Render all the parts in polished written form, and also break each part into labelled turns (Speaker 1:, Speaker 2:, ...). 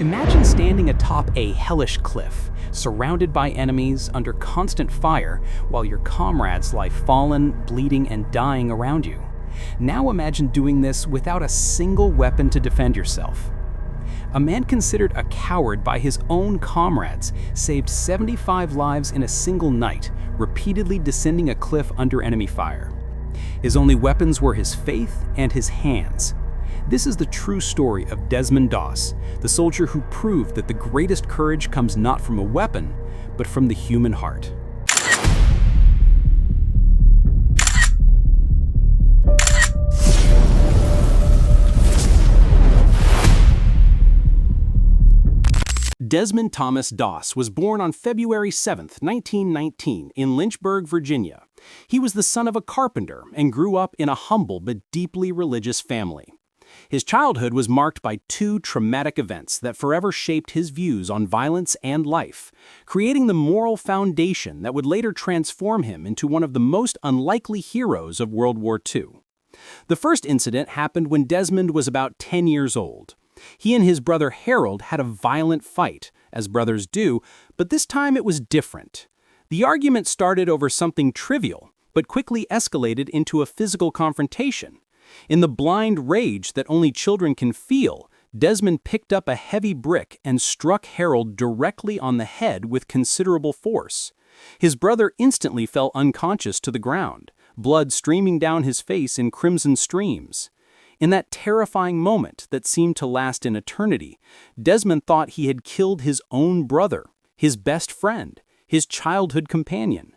Speaker 1: Imagine standing atop a hellish cliff, surrounded by enemies, under constant fire, while your comrades lie fallen, bleeding, and dying around you. Now imagine doing this without a single weapon to defend yourself. A man considered a coward by his own comrades saved 75 lives in a single night, repeatedly descending a cliff under enemy fire. His only weapons were his faith and his hands. This is the true story of Desmond Doss, the soldier who proved that the greatest courage comes not from a weapon, but from the human heart. Desmond Thomas Doss was born on February 7, 1919, in Lynchburg, Virginia. He was the son of a carpenter and grew up in a humble but deeply religious family. His childhood was marked by two traumatic events that forever shaped his views on violence and life, creating the moral foundation that would later transform him into one of the most unlikely heroes of World War II. The first incident happened when Desmond was about 10 years old. He and his brother Harold had a violent fight, as brothers do, but this time it was different. The argument started over something trivial, but quickly escalated into a physical confrontation. In the blind rage that only children can feel, Desmond picked up a heavy brick and struck Harold directly on the head with considerable force. His brother instantly fell unconscious to the ground, blood streaming down his face in crimson streams. In that terrifying moment that seemed to last an eternity, Desmond thought he had killed his own brother, his best friend, his childhood companion.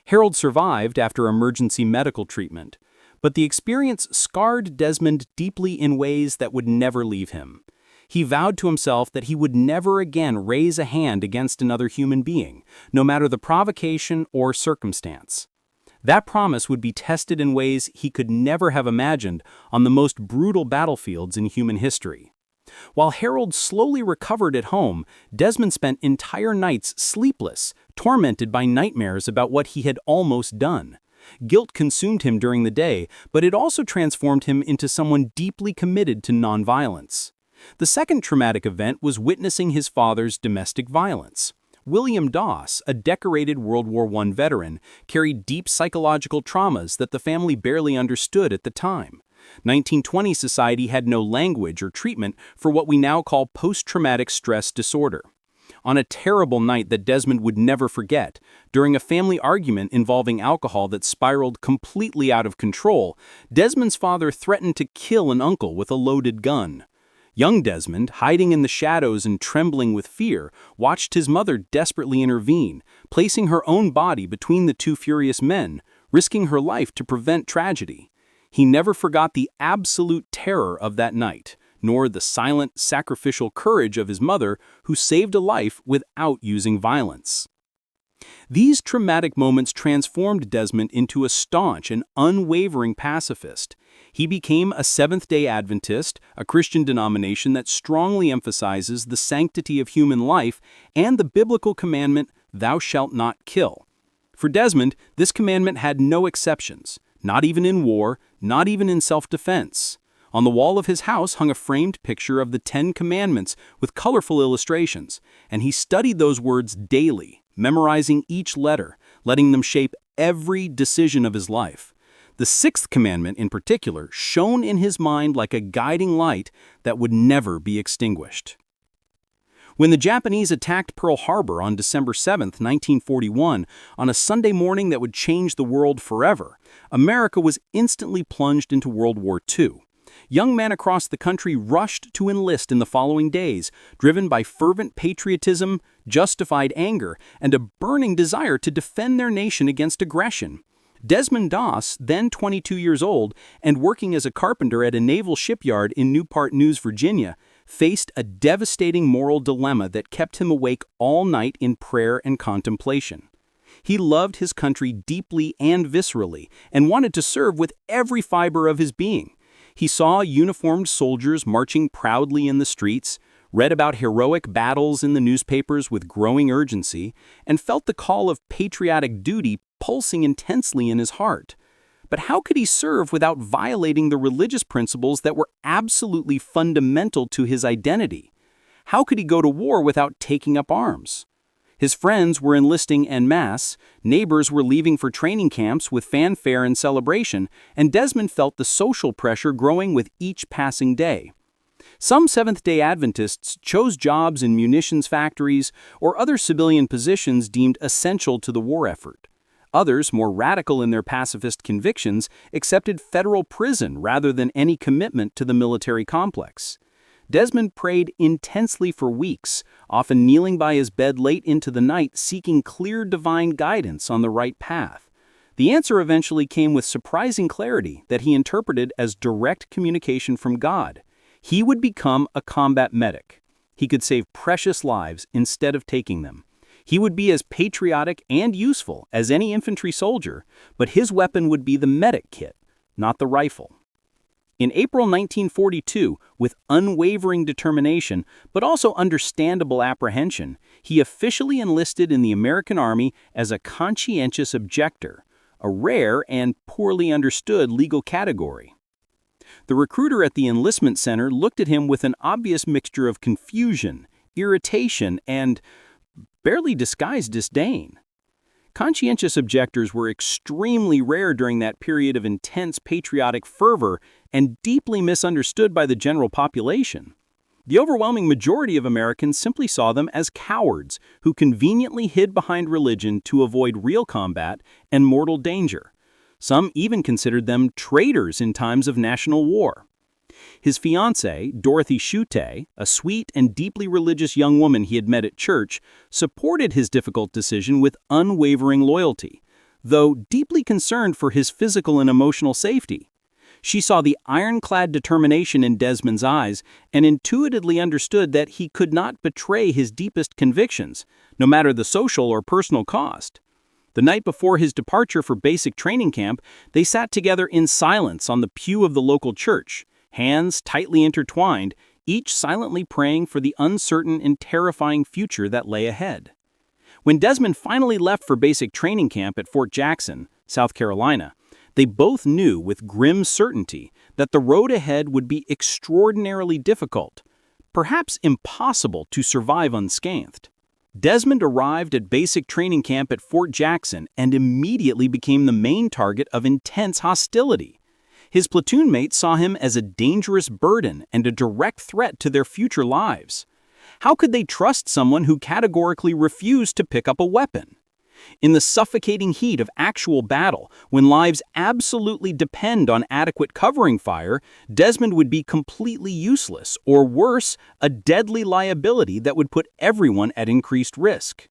Speaker 1: Harold survived after emergency medical treatment, but the experience scarred Desmond deeply in ways that would never leave him. He vowed to himself that he would never again raise a hand against another human being, no matter the provocation or circumstance. That promise would be tested in ways he could never have imagined on the most brutal battlefields in human history. While Harold slowly recovered at home, Desmond spent entire nights sleepless, tormented by nightmares about what he had almost done. Guilt consumed him during the day, but it also transformed him into someone deeply committed to nonviolence. The second traumatic event was witnessing his father's domestic violence. William Doss, a decorated World War I veteran, carried deep psychological traumas that the family barely understood at the time. 1920 society had no language or treatment for what we now call post-traumatic stress disorder. On a terrible night that Desmond would never forget, during a family argument involving alcohol that spiraled completely out of control, Desmond's father threatened to kill an uncle with a loaded gun. Young Desmond, hiding in the shadows and trembling with fear, watched his mother desperately intervene, placing her own body between the two furious men, risking her life to prevent tragedy. He never forgot the absolute terror of that night, nor the silent, sacrificial courage of his mother, who saved a life without using violence. These traumatic moments transformed Desmond into a staunch and unwavering pacifist. He became a Seventh-day Adventist, a Christian denomination that strongly emphasizes the sanctity of human life and the biblical commandment, "Thou shalt not kill." For Desmond, this commandment had no exceptions, not even in war, not even in self-defense. On the wall of his house hung a framed picture of the 10 Commandments with colorful illustrations, and he studied those words daily, memorizing each letter, letting them shape every decision of his life. The 6th commandment, in particular, shone in his mind like a guiding light that would never be extinguished. When the Japanese attacked Pearl Harbor on December 7, 1941, on a Sunday morning that would change the world forever, America was instantly plunged into World War II. Young men across the country rushed to enlist in the following days, driven by fervent patriotism, justified anger, and a burning desire to defend their nation against aggression. Desmond Doss, then 22 years old and working as a carpenter at a naval shipyard in Newport News, Virginia, faced a devastating moral dilemma that kept him awake all night in prayer and contemplation. He loved his country deeply and viscerally and wanted to serve with every fiber of his being. He saw uniformed soldiers marching proudly in the streets, read about heroic battles in the newspapers with growing urgency, and felt the call of patriotic duty pulsing intensely in his heart. But how could he serve without violating the religious principles that were absolutely fundamental to his identity? How could he go to war without taking up arms? His friends were enlisting en masse, neighbors were leaving for training camps with fanfare and celebration, and Desmond felt the social pressure growing with each passing day. Some Seventh-day Adventists chose jobs in munitions factories or other civilian positions deemed essential to the war effort. Others, more radical in their pacifist convictions, accepted federal prison rather than any commitment to the military complex. Desmond prayed intensely for weeks, often kneeling by his bed late into the night seeking clear divine guidance on the right path. The answer eventually came with surprising clarity that he interpreted as direct communication from God. He would become a combat medic. He could save precious lives instead of taking them. He would be as patriotic and useful as any infantry soldier, but his weapon would be the medic kit, not the rifle. In April 1942, with unwavering determination, but also understandable apprehension, he officially enlisted in the American Army as a conscientious objector, a rare and poorly understood legal category. The recruiter at the enlistment center looked at him with an obvious mixture of confusion, irritation, and barely disguised disdain. Conscientious objectors were extremely rare during that period of intense patriotic fervor and deeply misunderstood by the general population. The overwhelming majority of Americans simply saw them as cowards who conveniently hid behind religion to avoid real combat and mortal danger. Some even considered them traitors in times of national war. His fiancée, Dorothy Schutte, a sweet and deeply religious young woman he had met at church, supported his difficult decision with unwavering loyalty, though deeply concerned for his physical and emotional safety. She saw the ironclad determination in Desmond's eyes and intuitively understood that he could not betray his deepest convictions, no matter the social or personal cost. The night before his departure for basic training camp, they sat together in silence on the pew of the local church, hands tightly intertwined, each silently praying for the uncertain and terrifying future that lay ahead. When Desmond finally left for basic training camp at Fort Jackson, South Carolina, they both knew with grim certainty that the road ahead would be extraordinarily difficult, perhaps impossible to survive unscathed. Desmond arrived at basic training camp at Fort Jackson and immediately became the main target of intense hostility. His platoon mates saw him as a dangerous burden and a direct threat to their future lives. How could they trust someone who categorically refused to pick up a weapon? In the suffocating heat of actual battle, when lives absolutely depend on adequate covering fire, Desmond would be completely useless, or worse, a deadly liability that would put everyone at increased risk.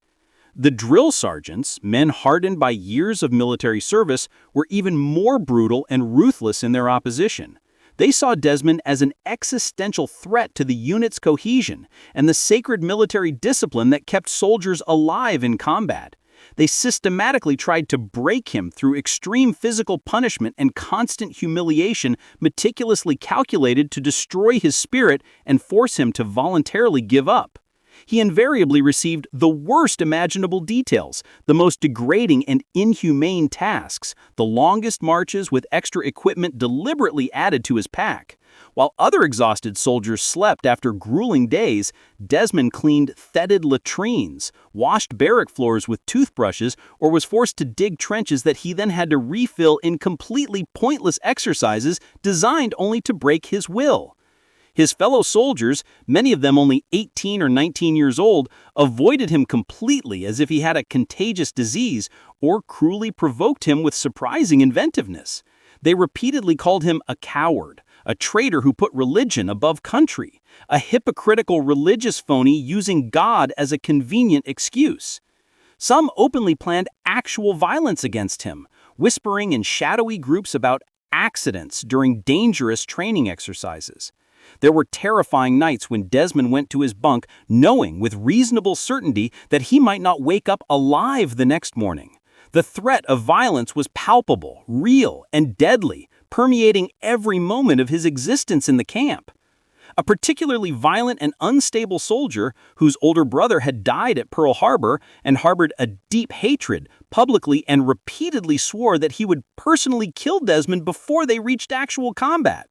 Speaker 1: The drill sergeants, men hardened by years of military service, were even more brutal and ruthless in their opposition. They saw Desmond as an existential threat to the unit's cohesion and the sacred military discipline that kept soldiers alive in combat. They systematically tried to break him through extreme physical punishment and constant humiliation meticulously calculated to destroy his spirit and force him to voluntarily give up. He invariably received the worst imaginable details, the most degrading and inhumane tasks, the longest marches with extra equipment deliberately added to his pack. While other exhausted soldiers slept after grueling days, Desmond cleaned fetid latrines, washed barrack floors with toothbrushes, or was forced to dig trenches that he then had to refill in completely pointless exercises designed only to break his will. His fellow soldiers, many of them only 18 or 19 years old, avoided him completely as if he had a contagious disease or cruelly provoked him with surprising inventiveness. They repeatedly called him a coward, a traitor who put religion above country, a hypocritical religious phony using God as a convenient excuse. Some openly planned actual violence against him, whispering in shadowy groups about accidents during dangerous training exercises. There were terrifying nights when Desmond went to his bunk knowing with reasonable certainty that he might not wake up alive the next morning. The threat of violence was palpable, real, and deadly, permeating every moment of his existence in the camp. A particularly violent and unstable soldier, whose older brother had died at Pearl Harbor and harbored a deep hatred, publicly and repeatedly swore that he would personally kill Desmond before they reached actual combat.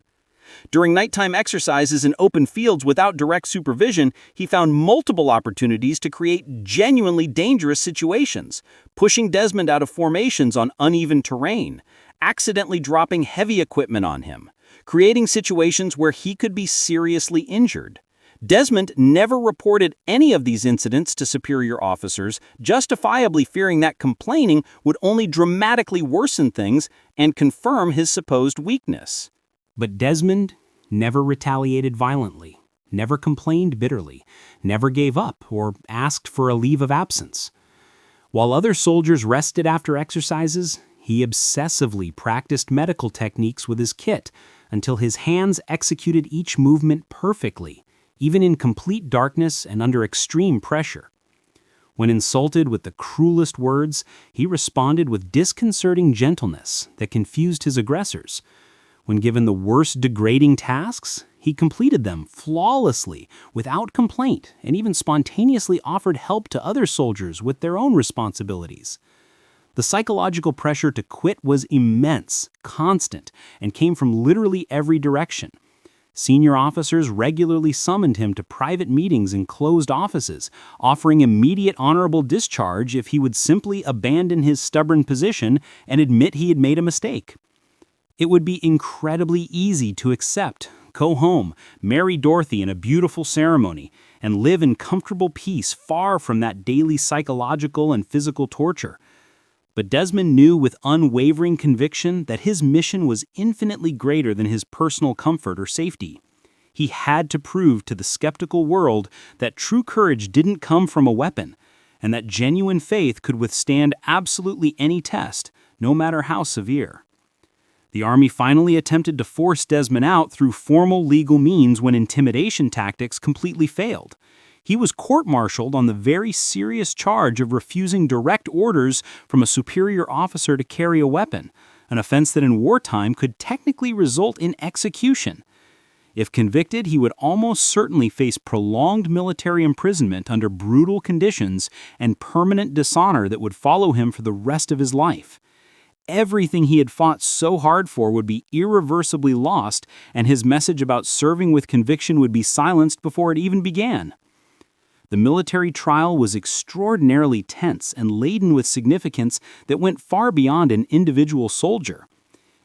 Speaker 1: During nighttime exercises in open fields without direct supervision, he found multiple opportunities to create genuinely dangerous situations, pushing Desmond out of formations on uneven terrain, accidentally dropping heavy equipment on him, creating situations where he could be seriously injured. Desmond never reported any of these incidents to superior officers, justifiably fearing that complaining would only dramatically worsen things and confirm his supposed weakness. But Desmond never retaliated violently, never complained bitterly, never gave up or asked for a leave of absence. While other soldiers rested after exercises, he obsessively practiced medical techniques with his kit until his hands executed each movement perfectly, even in complete darkness and under extreme pressure. When insulted with the cruelest words, he responded with disconcerting gentleness that confused his aggressors. When given the worst degrading tasks, he completed them flawlessly, without complaint, and even spontaneously offered help to other soldiers with their own responsibilities. The psychological pressure to quit was immense, constant, and came from literally every direction. Senior officers regularly summoned him to private meetings in closed offices, offering immediate honorable discharge if he would simply abandon his stubborn position and admit he had made a mistake. It would be incredibly easy to accept, go home, marry Dorothy in a beautiful ceremony, and live in comfortable peace far from that daily psychological and physical torture. But Desmond knew with unwavering conviction that his mission was infinitely greater than his personal comfort or safety. He had to prove to the skeptical world that true courage didn't come from a weapon, and that genuine faith could withstand absolutely any test, no matter how severe. The Army finally attempted to force Desmond out through formal legal means when intimidation tactics completely failed. He was court-martialed on the very serious charge of refusing direct orders from a superior officer to carry a weapon, an offense that in wartime could technically result in execution. If convicted, he would almost certainly face prolonged military imprisonment under brutal conditions and permanent dishonor that would follow him for the rest of his life. Everything he had fought so hard for would be irreversibly lost, and his message about serving with conviction would be silenced before it even began. The military trial was extraordinarily tense and laden with significance that went far beyond an individual soldier.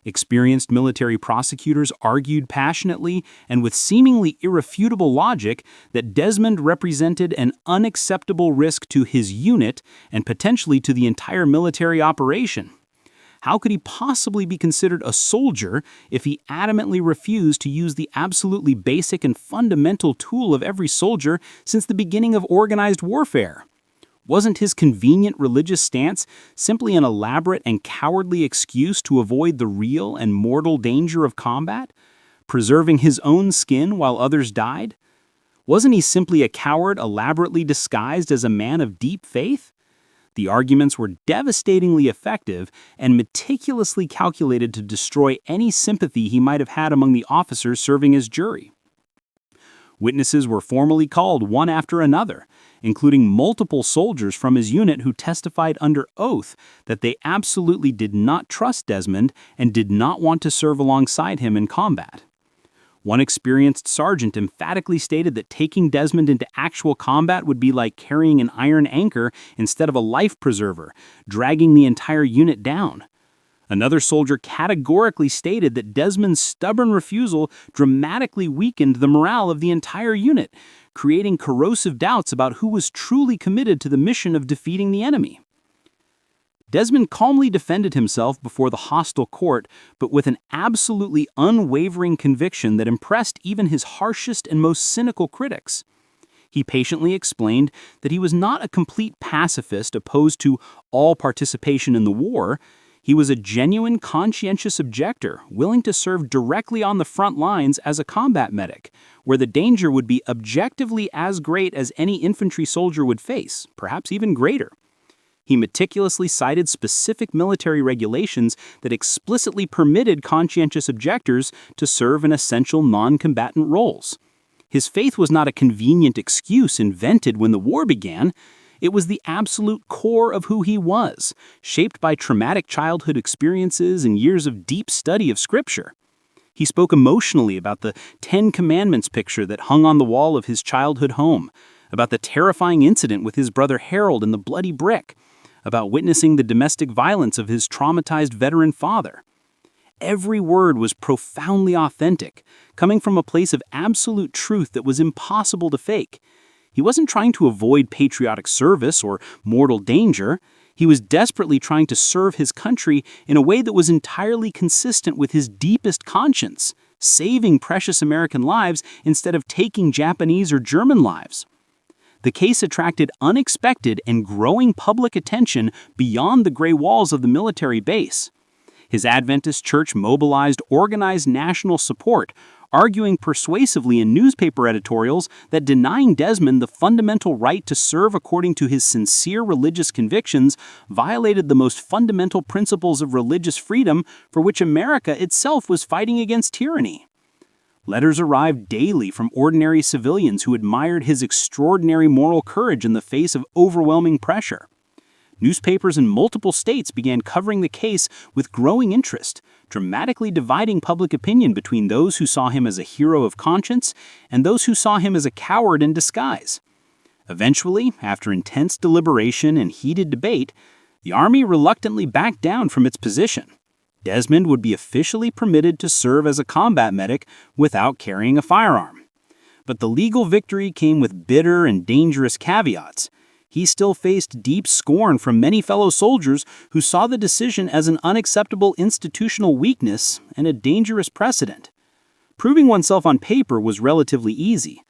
Speaker 1: Experienced military prosecutors argued passionately and with seemingly irrefutable logic that Desmond represented an unacceptable risk to his unit and potentially to the entire military operation. How could he possibly be considered a soldier if he adamantly refused to use the absolutely basic and fundamental tool of every soldier since the beginning of organized warfare? Wasn't his convenient religious stance simply an elaborate and cowardly excuse to avoid the real and mortal danger of combat, preserving his own skin while others died? Wasn't he simply a coward elaborately disguised as a man of deep faith? The arguments were devastatingly effective and meticulously calculated to destroy any sympathy he might have had among the officers serving as jury. Witnesses were formally called one after another, including multiple soldiers from his unit who testified under oath that they absolutely did not trust Desmond and did not want to serve alongside him in combat. One experienced sergeant emphatically stated that taking Desmond into actual combat would be like carrying an iron anchor instead of a life preserver, dragging the entire unit down. Another soldier categorically stated that Desmond's stubborn refusal dramatically weakened the morale of the entire unit, creating corrosive doubts about who was truly committed to the mission of defeating the enemy. Desmond calmly defended himself before the hostile court, but with an absolutely unwavering conviction that impressed even his harshest and most cynical critics. He patiently explained that he was not a complete pacifist opposed to all participation in the war. He was a genuine conscientious objector, willing to serve directly on the front lines as a combat medic, where the danger would be objectively as great as any infantry soldier would face, perhaps even greater. He meticulously cited specific military regulations that explicitly permitted conscientious objectors to serve in essential non-combatant roles. His faith was not a convenient excuse invented when the war began. It was the absolute core of who he was, shaped by traumatic childhood experiences and years of deep study of Scripture. He spoke emotionally about the Ten Commandments picture that hung on the wall of his childhood home, about the terrifying incident with his brother Harold and the bloody brick, about witnessing the domestic violence of his traumatized veteran father. Every word was profoundly authentic, coming from a place of absolute truth that was impossible to fake. He wasn't trying to avoid patriotic service or mortal danger. He was desperately trying to serve his country in a way that was entirely consistent with his deepest conscience, saving precious American lives instead of taking Japanese or German lives. The case attracted unexpected and growing public attention beyond the gray walls of the military base. His Adventist church mobilized organized national support, arguing persuasively in newspaper editorials that denying Desmond the fundamental right to serve according to his sincere religious convictions violated the most fundamental principles of religious freedom for which America itself was fighting against tyranny. Letters arrived daily from ordinary civilians who admired his extraordinary moral courage in the face of overwhelming pressure. Newspapers in multiple states began covering the case with growing interest, dramatically dividing public opinion between those who saw him as a hero of conscience and those who saw him as a coward in disguise. Eventually, after intense deliberation and heated debate, the Army reluctantly backed down from its position. Desmond would be officially permitted to serve as a combat medic without carrying a firearm. But the legal victory came with bitter and dangerous caveats. He still faced deep scorn from many fellow soldiers who saw the decision as an unacceptable institutional weakness and a dangerous precedent. Proving oneself on paper was relatively easy,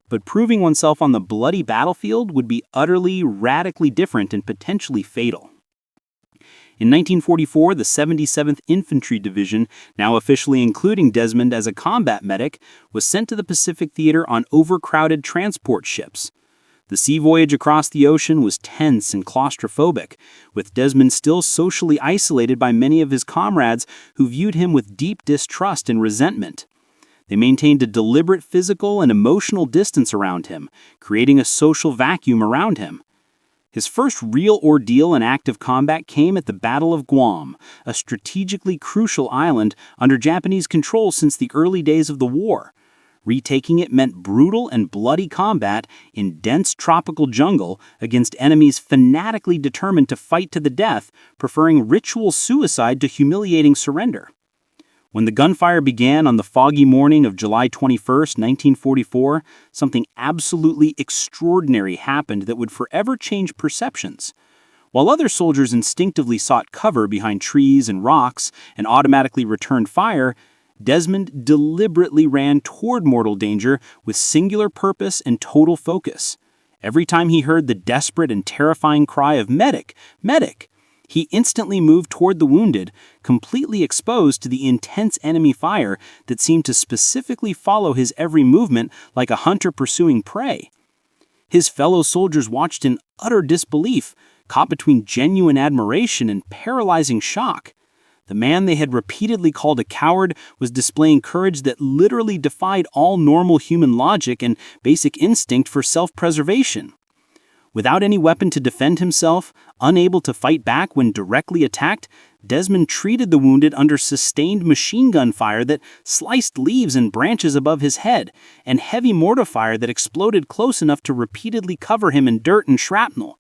Speaker 1: but proving oneself on the bloody battlefield would be utterly, radically different and potentially fatal. In 1944, the 77th Infantry Division, now officially including Desmond as a combat medic, was sent to the Pacific Theater on overcrowded transport ships. The sea voyage across the ocean was tense and claustrophobic, with Desmond still socially isolated by many of his comrades who viewed him with deep distrust and resentment. They maintained a deliberate physical and emotional distance around him, creating a social vacuum around him. His first real ordeal in active combat came at the Battle of Guam, a strategically crucial island under Japanese control since the early days of the war. Retaking it meant brutal and bloody combat in dense tropical jungle against enemies fanatically determined to fight to the death, preferring ritual suicide to humiliating surrender. When the gunfire began on the foggy morning of July 21, 1944, something absolutely extraordinary happened that would forever change perceptions. While other soldiers instinctively sought cover behind trees and rocks and automatically returned fire, Desmond deliberately ran toward mortal danger with singular purpose and total focus. Every time he heard the desperate and terrifying cry of "Medic! Medic!" he instantly moved toward the wounded, completely exposed to the intense enemy fire that seemed to specifically follow his every movement like a hunter pursuing prey. His fellow soldiers watched in utter disbelief, caught between genuine admiration and paralyzing shock. The man they had repeatedly called a coward was displaying courage that literally defied all normal human logic and basic instinct for self-preservation. Without any weapon to defend himself, unable to fight back when directly attacked, Desmond treated the wounded under sustained machine gun fire that sliced leaves and branches above his head, and heavy mortar fire that exploded close enough to repeatedly cover him in dirt and shrapnel.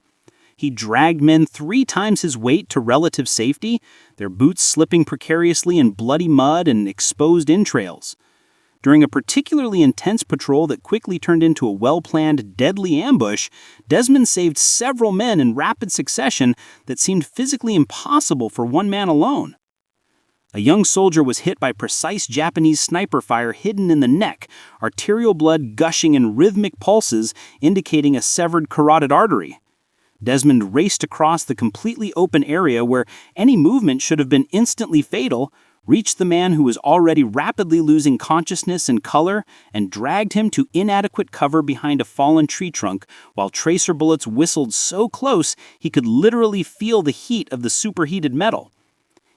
Speaker 1: He dragged men 3 times his weight to relative safety, their boots slipping precariously in bloody mud and exposed entrails. During a particularly intense patrol that quickly turned into a well-planned, deadly ambush, Desmond saved several men in rapid succession that seemed physically impossible for one man alone. A young soldier was hit by precise Japanese sniper fire hidden in the neck, arterial blood gushing in rhythmic pulses indicating a severed carotid artery. Desmond raced across the completely open area where any movement should have been instantly fatal, reached the man who was already rapidly losing consciousness and color, and dragged him to inadequate cover behind a fallen tree trunk while tracer bullets whistled so close he could literally feel the heat of the superheated metal.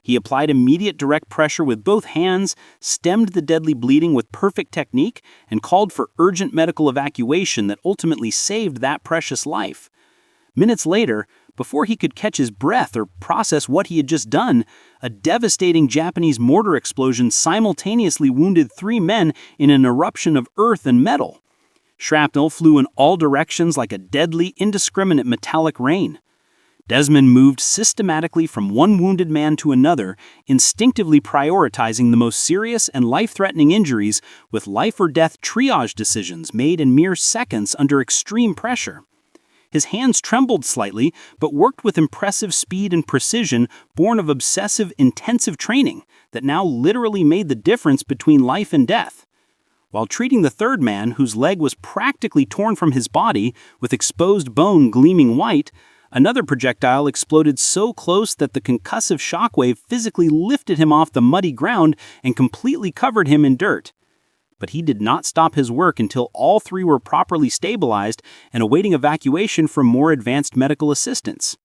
Speaker 1: He applied immediate direct pressure with both hands, stemmed the deadly bleeding with perfect technique, and called for urgent medical evacuation that ultimately saved that precious life. Minutes later,
Speaker 2: Before he could catch his breath or process what he had just done, a devastating Japanese mortar explosion simultaneously wounded 3 men in an eruption of earth and metal. Shrapnel flew in all directions like a deadly, indiscriminate metallic rain. Desmond moved systematically from one wounded man to another, instinctively prioritizing the most serious and life-threatening injuries with life-or-death triage decisions made in mere seconds under extreme pressure. His hands trembled slightly, but worked with impressive speed and precision born of obsessive, intensive training that now literally made the difference between life and death. While treating the 3rd man, whose leg was practically torn from his body, with exposed bone gleaming white, another projectile exploded so close that the concussive shockwave physically lifted him off the muddy ground and completely covered him in dirt. But he did not stop his work until all 3 were properly stabilized and awaiting evacuation from more advanced medical assistance.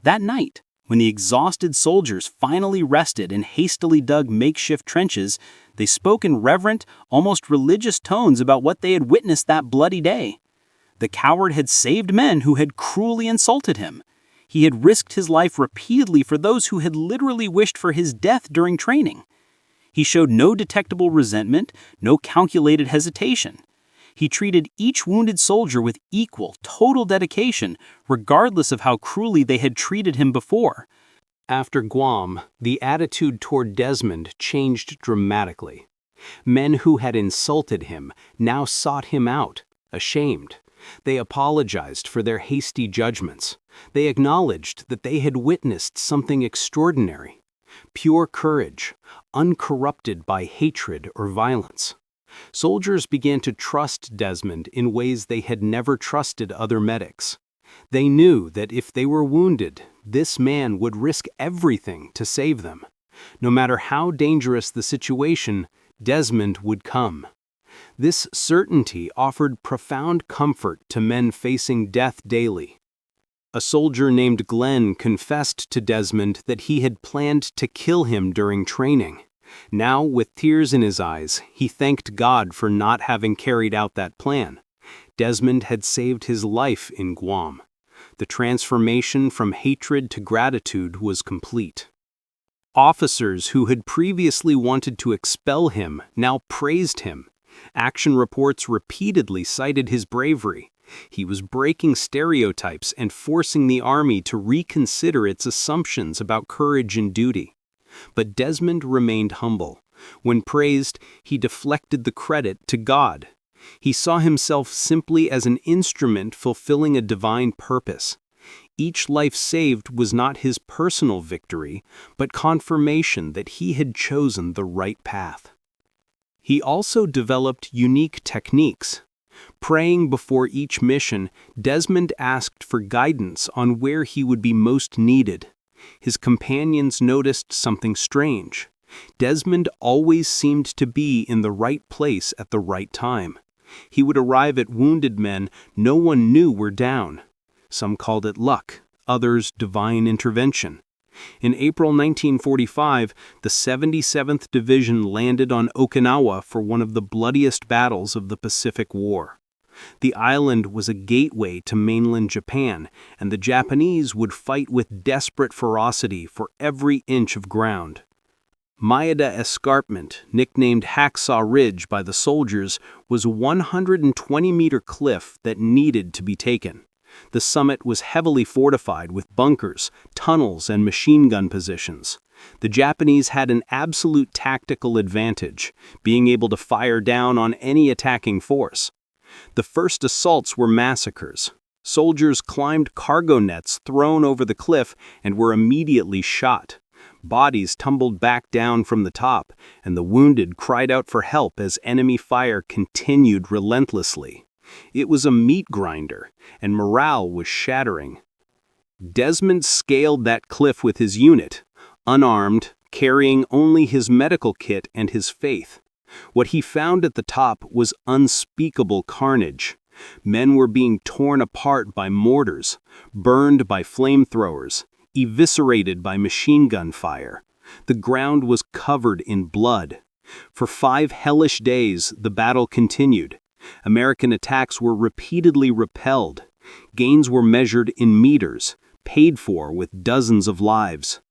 Speaker 2: That night, when the exhausted soldiers finally rested in hastily dug makeshift trenches, they spoke in reverent, almost religious tones about what they had witnessed that bloody day. The coward had saved men who had cruelly insulted him. He had risked his life repeatedly for those who had literally wished for his death during training. He showed no detectable resentment, no calculated hesitation. He treated each wounded soldier with equal, total dedication, regardless of how cruelly they had treated him before.
Speaker 1: After Guam, the attitude toward Desmond changed dramatically. Men who had insulted him now sought him out, ashamed. They apologized for their hasty judgments. They acknowledged that they had witnessed something extraordinary. Pure courage, uncorrupted by hatred or violence. Soldiers began to trust Desmond in ways they had never trusted other medics. They knew that if they were wounded, this man would risk everything to save them. No matter how dangerous the situation, Desmond would come. This certainty offered profound comfort to men facing death daily. A soldier named Glenn confessed to Desmond that he had planned to kill him during training. Now, with tears in his eyes, he thanked God for not having carried out that plan. Desmond had saved his life in Guam. The transformation from hatred to gratitude was complete. Officers who had previously wanted to expel him now praised him. Action reports repeatedly cited his bravery. He was breaking stereotypes and forcing the Army to reconsider its assumptions about courage and duty. But Desmond remained humble. When praised, he deflected the credit to God. He saw himself simply as an instrument fulfilling a divine purpose. Each life saved was not his personal victory, but confirmation that he had chosen the right path. He also developed unique techniques. Praying before each mission, Desmond asked for guidance on where he would be most needed. His companions noticed something strange. Desmond always seemed to be in the right place at the right time. He would arrive at wounded men no one knew were down. Some called it luck, others divine intervention. In April 1945, the 77th Division landed on Okinawa for one of the bloodiest battles of the Pacific War. The island was a gateway to mainland Japan, and the Japanese would fight with desperate ferocity for every inch of ground. Maeda Escarpment, nicknamed Hacksaw Ridge by the soldiers, was a 120-meter cliff that needed to be taken. The summit was heavily fortified with bunkers, tunnels, and machine gun positions. The Japanese had an absolute tactical advantage, being able to fire down on any attacking force. The first assaults were massacres. Soldiers climbed cargo nets thrown over the cliff and were immediately shot. Bodies tumbled back down from the top, and the wounded cried out for help as enemy fire continued relentlessly. It was a meat grinder, and morale was shattering. Desmond scaled that cliff with his unit, unarmed, carrying only his medical kit and his faith. What he found at the top was unspeakable carnage. Men were being torn apart by mortars, burned by flamethrowers, eviscerated by machine gun fire. The ground was covered in blood. For 5 hellish days, the battle continued. American attacks were repeatedly repelled. Gains were measured in meters,
Speaker 2: paid for with dozens of lives.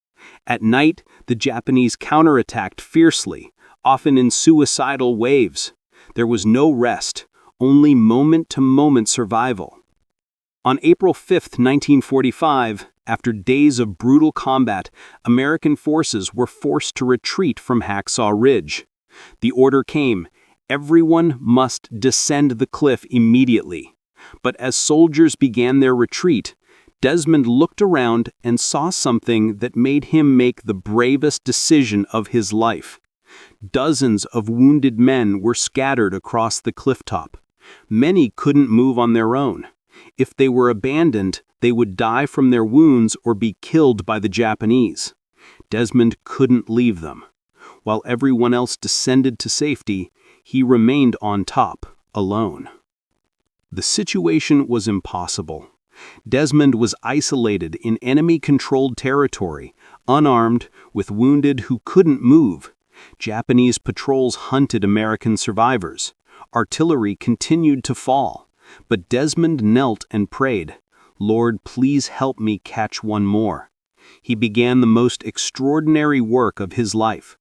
Speaker 2: At night, the Japanese counterattacked fiercely, often in suicidal waves. There was no rest, only moment-to-moment survival. On April 5, 1945, after days of brutal combat, American forces were forced to retreat from Hacksaw Ridge. The order came: everyone must descend the cliff immediately. But as soldiers began their retreat, Desmond looked around and saw something that made him make the bravest decision of his life. Dozens of wounded men were scattered across the clifftop. Many couldn't move on their own. If they were abandoned, they would die from their wounds or be killed by the Japanese. Desmond couldn't leave them. While everyone else descended to safety, he remained on top, alone. The situation was impossible. Desmond was isolated in enemy-controlled territory, unarmed, with wounded who couldn't move. Japanese patrols hunted American survivors. Artillery continued to fall. But Desmond knelt and prayed, "Lord, please help me catch one more." He began the most extraordinary work of his life.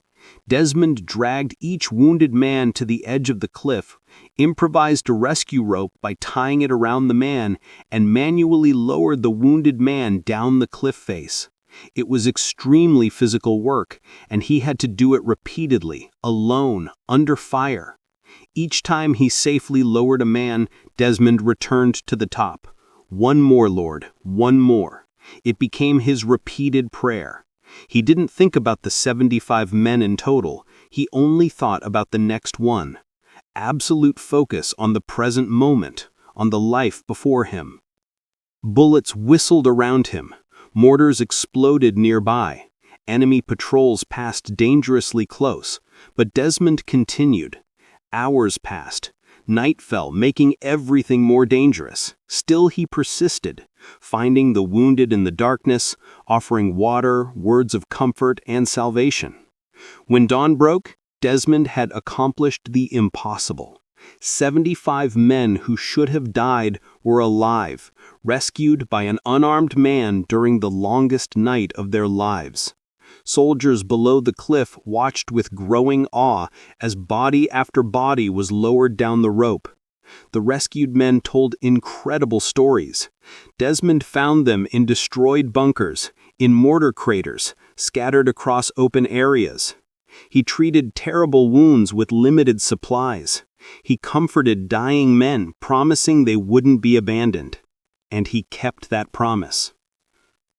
Speaker 2: Desmond dragged each wounded man to the edge of the cliff, improvised a rescue rope by tying it around the man, and manually lowered the wounded man down the cliff face. It was extremely physical work, and he had to do it repeatedly, alone, under fire. Each time he safely lowered a man, Desmond returned to the top. "One more, Lord, one more." It became his repeated prayer. He didn't think about the 75 men in total. He only thought about the next one. Absolute focus on the present moment, on the life before him. Bullets whistled around him. Mortars exploded nearby. Enemy patrols passed dangerously close. But Desmond continued. Hours passed. Night fell, making everything more dangerous. Still he persisted, finding the wounded in the darkness, offering water, words of comfort, and salvation. When dawn broke, Desmond had accomplished the impossible. 75 men who should have died were alive, rescued by an unarmed man during the longest night of their lives. Soldiers below the cliff watched with growing awe as body after body was lowered down the rope. The rescued men told incredible stories. Desmond found them in destroyed bunkers, in mortar craters, scattered across open areas. He treated terrible wounds with limited supplies. He comforted dying men, promising they wouldn't be abandoned. And he kept that promise.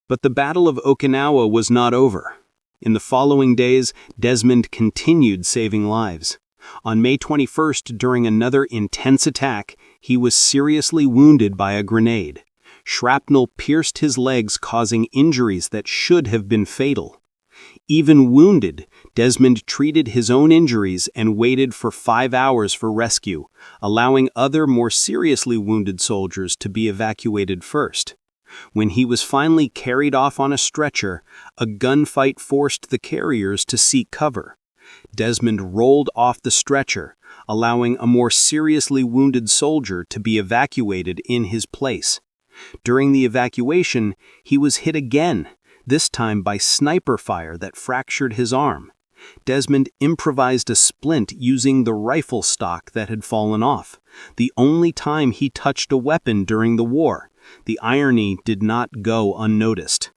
Speaker 2: But the Battle of Okinawa was not over. In the following days, Desmond continued saving lives. On May 21st, during another intense attack, he was seriously wounded by a grenade. Shrapnel pierced his legs, causing injuries that should have been fatal. Even wounded, Desmond treated his own injuries and waited for 5 hours for rescue, allowing other more seriously wounded soldiers to be evacuated first. When he was finally carried off on a stretcher, a gunfight forced the carriers to seek cover. Desmond rolled off the stretcher, allowing a more seriously wounded soldier to be evacuated in his place. During the evacuation, he was hit again, this time by sniper fire that fractured his arm. Desmond improvised a splint using the rifle stock that had fallen off, the only time he touched a weapon during the war. The irony did not go unnoticed.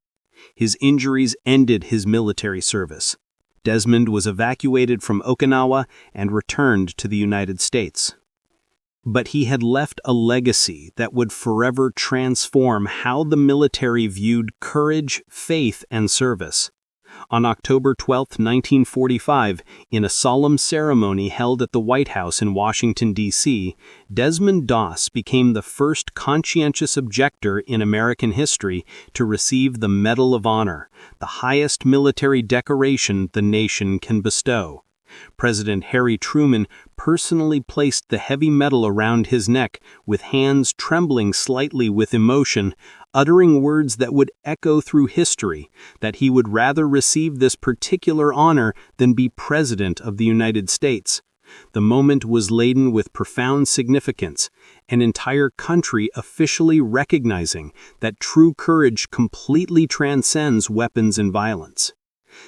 Speaker 2: His injuries ended his military service. Desmond was evacuated from Okinawa and returned to the United States. But he had left a legacy that would forever transform how the military viewed courage, faith, and service. On October 12, 1945, in a solemn ceremony held at the White House in Washington, D.C., Desmond Doss became the first conscientious objector in American history to receive the Medal of Honor, the highest military decoration the nation can bestow. President Harry Truman personally placed the heavy medal around his neck, with hands trembling slightly with emotion, uttering words that would echo through history, that he would rather receive this particular honor than be President of the United States.
Speaker 1: The moment was laden with profound significance, an entire country officially recognizing that true courage completely transcends weapons and violence.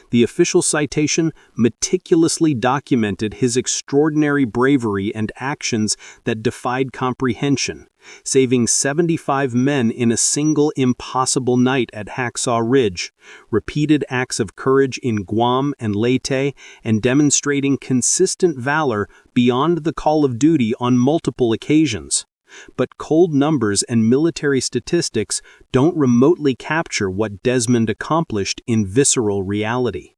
Speaker 1: The official citation meticulously documented his extraordinary bravery and actions that defied comprehension, saving 75 men in a single impossible night at Hacksaw Ridge, repeated acts of courage in Guam and Leyte, and demonstrating consistent valor beyond the call of duty on multiple occasions. But cold numbers and military statistics don't remotely capture what Desmond accomplished in visceral reality.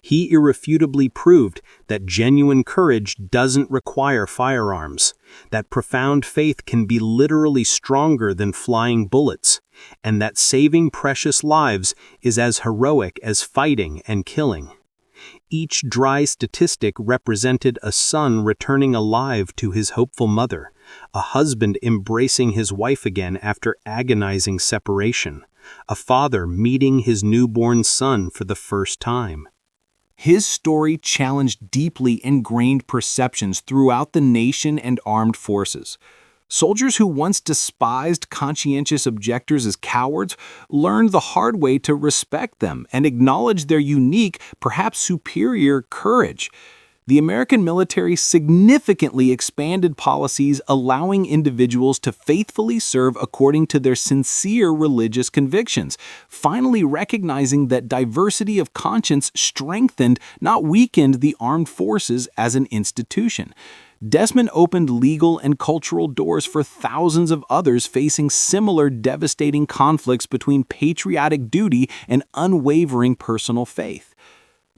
Speaker 1: He irrefutably proved that genuine courage doesn't require firearms, that profound faith can be literally stronger than flying bullets, and that saving precious lives is as heroic as fighting and killing. Each dry statistic represented a son returning alive to his hopeful mother, a husband embracing his wife again after agonizing separation, a father meeting his newborn son for the first time.
Speaker 3: His story challenged deeply ingrained perceptions throughout the nation and armed forces. Soldiers who once despised conscientious objectors as cowards learned the hard way to respect them and acknowledge their unique, perhaps superior, courage. The American military significantly expanded policies allowing individuals to faithfully serve according to their sincere religious convictions, finally recognizing that diversity of conscience strengthened, not weakened, the armed forces as an institution. Desmond opened legal and cultural doors for thousands of others facing similar devastating conflicts between patriotic duty and unwavering personal faith.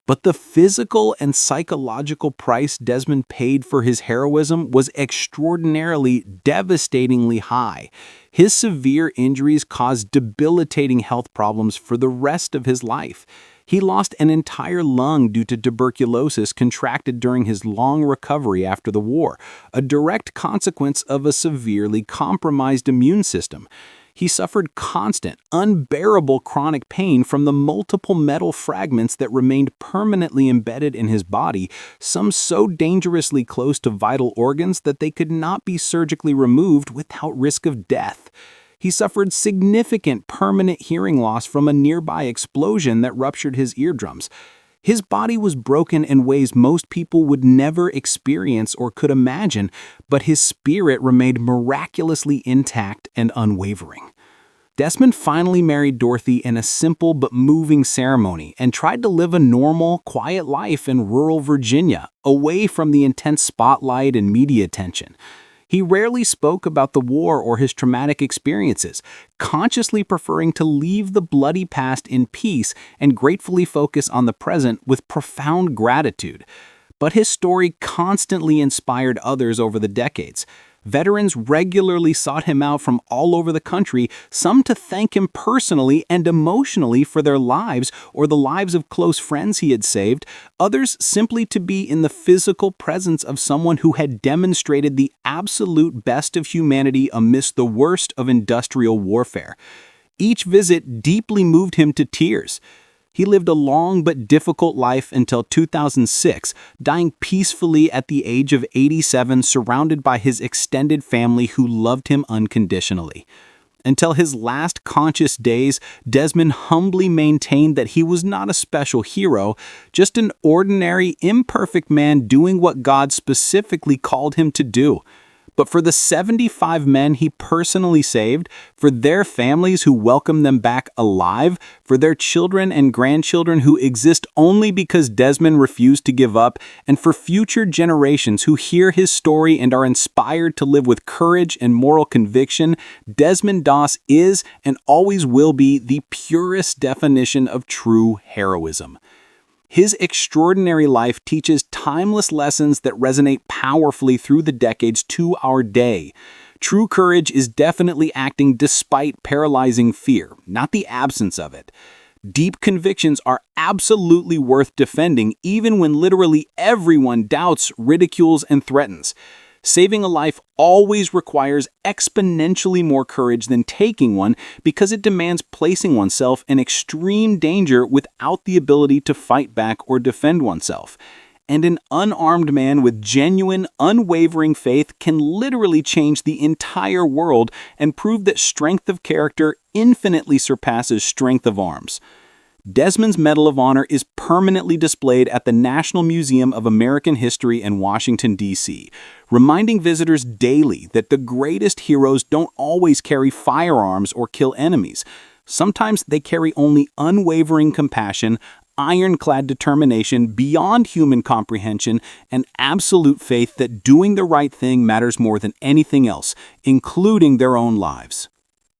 Speaker 3: But the physical and psychological price Desmond paid for his heroism was extraordinarily, devastatingly high. His severe injuries caused debilitating health problems for the rest of his life. He lost an entire lung due to tuberculosis contracted during his long recovery after the war, a direct consequence of a severely compromised immune system. He suffered constant, unbearable chronic pain from the multiple metal fragments that remained permanently embedded in his body, some so dangerously close to vital organs that they could not be surgically removed without risk of death. He suffered significant permanent hearing loss from a nearby explosion that ruptured his eardrums. His body was broken in ways most people would never experience or could imagine, but his spirit remained miraculously intact and unwavering. Desmond finally married Dorothy in a simple but moving ceremony and tried to live a normal, quiet life in rural Virginia, away from the intense spotlight and media attention. He rarely spoke about the war or his traumatic experiences, consciously preferring to leave the bloody past in peace and gratefully focus on the present with profound gratitude. But his story constantly inspired others over the decades. Veterans regularly sought him out from all over the country, some to thank him personally and emotionally for their lives or the lives of close friends he had saved, others simply to be in the physical presence of someone who had demonstrated the absolute best of humanity amidst the worst of industrial warfare. Each visit deeply moved him to tears. He lived a long but difficult life until 2006, dying peacefully at the age of 87, surrounded by his extended family who loved him unconditionally. Until his last conscious days, Desmond humbly maintained that he was not a special hero, just an ordinary, imperfect man doing what God specifically called him to do. But for the 75 men he personally saved, for their families who welcomed them back alive, for their children and grandchildren who exist only because Desmond refused to give up, and for future generations who hear his story and are inspired to live with courage and moral conviction, Desmond Doss is and always will be the purest definition of true heroism. His extraordinary life teaches timeless lessons that resonate powerfully through the decades to our day. True courage is definitely acting despite paralyzing fear, not the absence of it. Deep convictions are absolutely worth defending even when literally everyone doubts, ridicules, and threatens. Saving a life always requires exponentially more courage than taking one because it demands placing oneself in extreme danger without the ability to fight back or defend oneself.
Speaker 2: And an unarmed man with genuine, unwavering faith can literally change the entire world and prove that strength of character infinitely surpasses strength of arms. Desmond's Medal of Honor is permanently displayed at the National Museum of American History in Washington, D.C., reminding visitors daily that the greatest heroes don't always carry firearms or kill enemies. Sometimes they carry only unwavering compassion, ironclad determination beyond human comprehension, and absolute faith that doing the right thing matters more than anything else, including their own lives.